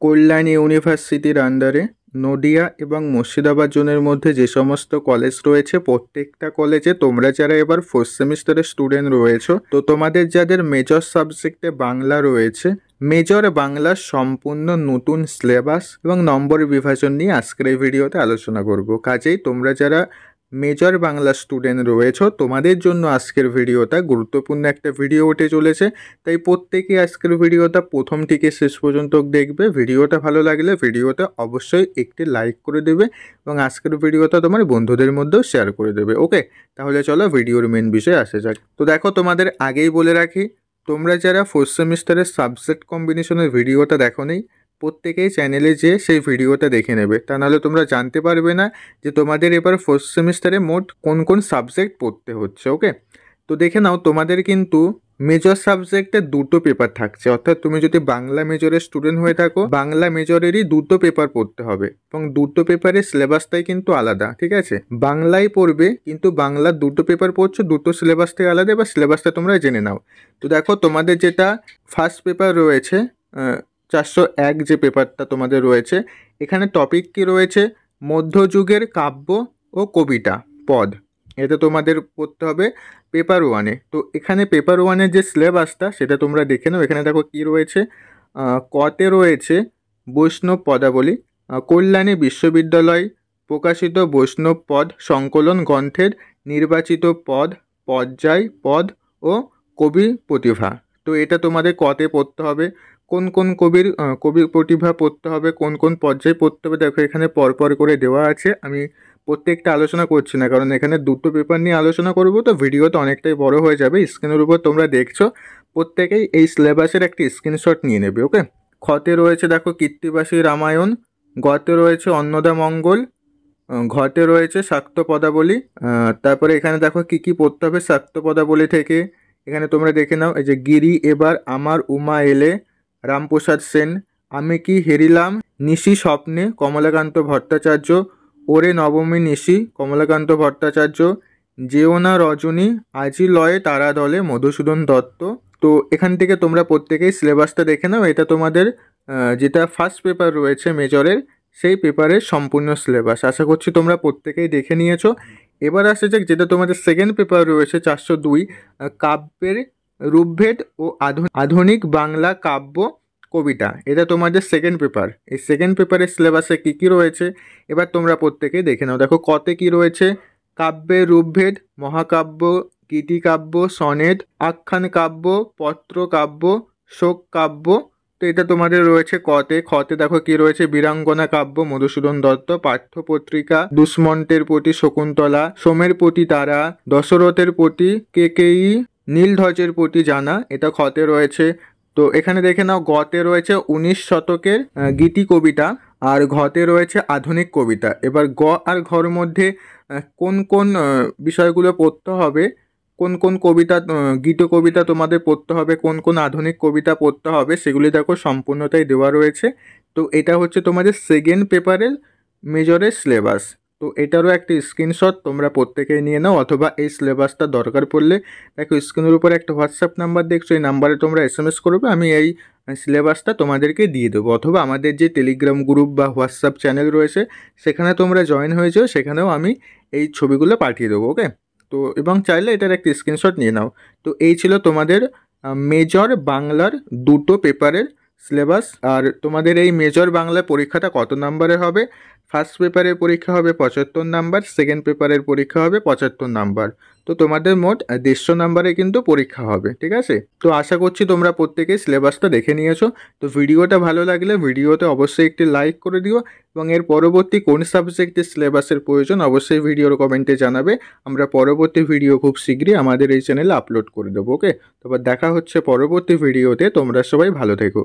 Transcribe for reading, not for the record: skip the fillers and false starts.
কল্যাণ ইউনিভার্সিটির আন্ডারে নদিয়া এবং মুর্শিদাবাদ জোনের মধ্যে যে সমস্ত কলেজ রয়েছে প্রত্যেকটা কলেজে তোমরা যারা এবার ফোর্থ সেমিস্টারের স্টুডেন্ট রয়েছো, তো তোমাদের যাদের মেজর সাবজেক্টে বাংলা রয়েছে, মেজর বাংলার সম্পূর্ণ নতুন সিলেবাস এবং নম্বর বিভাজন নিয়ে আজকের এই ভিডিওতে আলোচনা করব। কাজেই তোমরা যারা মেজর বাংলা স্টুডেন্ট রয়েছো তোমাদের জন্য আজকের ভিডিওটা গুরুত্বপূর্ণ একটা ভিডিও হতে চলেছে। তাই প্রত্যেকেই আজকের ভিডিওটা প্রথম থেকে শেষ পর্যন্ত দেখবে। ভিডিওটা ভালো লাগলে ভিডিওটা অবশ্যই একটি লাইক করে দেবে এবং আজকের ভিডিওটা তোমার বন্ধুদের মধ্যেও শেয়ার করে দেবে। ওকে, তাহলে চলো ভিডিওর মেন বিষয়ে আসে যাক। তো দেখো, তোমাদের আগেই বলে রাখি, তোমরা যারা ফোর্থ সেমিস্টারের সাবজেক্ট কম্বিনেশনের ভিডিওটা দেখো নেই, প্রত্যেকেই চ্যানেলে যেয়ে সেই ভিডিওটা দেখে নেবে। তা নাহলে তোমরা জানতে পারবে না যে তোমাদের এবার ফোর্থ সেমিস্টারে মোট কোন কোন সাবজেক্ট পড়তে হচ্ছে। ওকে, তো দেখে নাও, তোমাদের কিন্তু মেজর সাবজেক্টে দুটো পেপার থাকছে। অর্থাৎ তুমি যদি বাংলা মেজরের স্টুডেন্ট হয়ে থাকো, বাংলা মেজরেরই দুটো পেপার পড়তে হবে এবং দুটো পেপারের সিলেবাসটাই কিন্তু আলাদা। ঠিক আছে, বাংলায় পড়বে কিন্তু বাংলার দুটো পেপার পড়ছো, দুটো সিলেবাসটাই আলাদা। এবার সিলেবাসটা তোমরা জেনে নাও। তো দেখো, তোমাদের যেটা ফার্স্ট পেপার রয়েছে 401 যে পেপারটা তোমাদের রয়েছে, এখানে টপিক কি রয়েছে? মধ্যযুগের কাব্য ও কবিতা পদ। এটা তোমাদের পড়তে হবে পেপার ওয়ানে। তো এখানে পেপার ওয়ানের যে সিলেবাসটা সেটা তোমরা দেখে নাও। এখানে দেখো কি রয়েছে। কতে রয়েছে বৈষ্ণব পদাবলী, কল্যাণী বিশ্ববিদ্যালয় প্রকাশিত বৈষ্ণব পদ সংকলন গ্রন্থের নির্বাচিত পদ, পর্যায় পদ ও কবি প্রতিভা। তো এটা তোমাদের কতে পড়তে হবে। কোন কোন কবির প্রতিভা পড়তে হবে, কোন কোন পর্যায়ে পড়তে হবে, দেখো এখানে পরপর করে দেওয়া আছে। আমি প্রত্যেকটা আলোচনা করছি না, কারণ এখানে দুটো পেপার নিয়ে আলোচনা করব, তো ভিডিওটা অনেকটাই বড় হয়ে যাবে। স্ক্রিনের উপর তোমরা দেখছো, প্রত্যেকেই এই সিলেবাসের একটি স্ক্রিনশট নিয়ে নেবে। ওকে, খতে রয়েছে দেখো কীর্তিবাসী রামায়ণ, গতে রয়েছে অন্নদা মঙ্গল, ঘতে রয়েছে শাক্ত পদাবলী। তারপরে এখানে দেখো কি কি পড়তে হবে শাক্ত পদাবলী থেকে। এখানে তোমরা দেখে নাও, এই যে গিরি এবার আমার উমা এলে, রামপ্রসাদ সেন, আমি কি হেরিলাম নিশি স্বপ্নে, কমলাকান্ত ভট্টাচার্য, ওরে নবমী নিশি, কমলাকান্ত ভট্টাচার্য, যেও না রজনী, আজি লয়ে তারা দলে, মধুসূদন দত্ত। তো এখান থেকে তোমরা প্রত্যেকেই সিলেবাসটা দেখে নাও। এটা তোমাদের যেটা ফার্স্ট পেপার রয়েছে মেজরের, সেই পেপারের সম্পূর্ণ সিলেবাস। আশা করছি তোমরা প্রত্যেকেই দেখে নিয়েছো। এবার আসে যাক যেটা তোমাদের সেকেন্ড পেপার রয়েছে 402, কাব্যের রূপভেদ ও আধুনিক বাংলা কাব্য কবিতা। এটা তোমাদের সেকেন্ড পেপার। এই সেকেন্ড পেপারের সিলেবাসে কী কী রয়েছে এবার তোমরা প্রত্যেকেই দেখে নাও। দেখো কতে কী রয়েছে, কাব্যের রূপভেদ, মহাকাব্য, গীতিকাব্য, সনেট, আখ্যান কাব্য, পত্র কাব্য, শোক কাব্য। তো এটা তোমাদের রয়েছে কতে। খতে দেখো কি রয়েছে, বীরাঙ্গনা কাব্য, মধুসূদন দত্ত, পাঠ্যপত্রিকা, দুষ্মন্তের প্রতি শকুন্তলা, সোমের প্রতি তারা, দশরথের প্রতি কেকেয়ী, নীলধ্বজের প্রতি জানা। এটা খতে রয়েছে। তো এখানে দেখে নাও, গতে রয়েছে 19 শতকের গীতি কবিতা, আর ঘতে রয়েছে আধুনিক কবিতা। এবার গ আর ঘর মধ্যে কোন কোন বিষয়গুলো পড়তে হবে, কোন কোন কবিতা গীত কবিতা তোমাদের পড়তে হবে, কোন কোন আধুনিক কবিতা পড়তে হবে, সেগুলি দেখো সম্পূর্ণতাই দেওয়া রয়েছে। তো এটা হচ্ছে তোমাদের সেকেন্ড পেপারের মেজরের সিলেবাস। তো এটারও একটি স্ক্রিনশট তোমরা প্রত্যেকেই নিয়ে নাও, অথবা এই সিলেবাসটা দরকার পড়লে দেখো স্ক্রিনের উপর একটা হোয়াটসঅ্যাপ নাম্বার দেখছো, এই নাম্বারে তোমরা SMS করবে, আমি এই সিলেবাসটা তোমাদেরকে দিয়ে দেবো। অথবা আমাদের যে টেলিগ্রাম গ্রুপ বা হোয়াটসঅ্যাপ চ্যানেল রয়েছে সেখানে তোমরা জয়েন হয়ে যাও, সেখানেও আমি এই ছবিগুলো পাঠিয়ে দেবো। ওকে, তো এবং চাইলে এটার একটা স্ক্রিনশট নিয়ে নাও। তো এই ছিল তোমাদের মেজর বাংলার দুটো পেপারের সিলেবাস। আর তোমাদের এই মেজর বাংলা পরীক্ষাটা কত নাম্বারের হবে? ফার্স্ট পেপারের পরীক্ষা হবে 75 নাম্বার, সেকেন্ড পেপারের পরীক্ষা হবে 75 নাম্বার। তো তোমাদের মোট 150 নাম্বারে কিন্তু পরীক্ষা হবে। ঠিক আছে, তো আশা করছি তোমরা প্রত্যেকেই সিলেবাসটা দেখে নিয়েছো। তো ভিডিওটা ভালো লাগলে ভিডিওতে অবশ্যই একটি লাইক করে দিও এবং এর পরবর্তী কোন সাবজেক্টের সিলেবাসের প্রয়োজন অবশ্যই ভিডিওর কমেন্টে জানাবে। আমরা পরবর্তী ভিডিও খুব শীঘ্রই আমাদের এই চ্যানেলে আপলোড করে দেবো। ওকে, তারপর দেখা হচ্ছে পরবর্তী ভিডিওতে। তোমরা সবাই ভালো থেকো।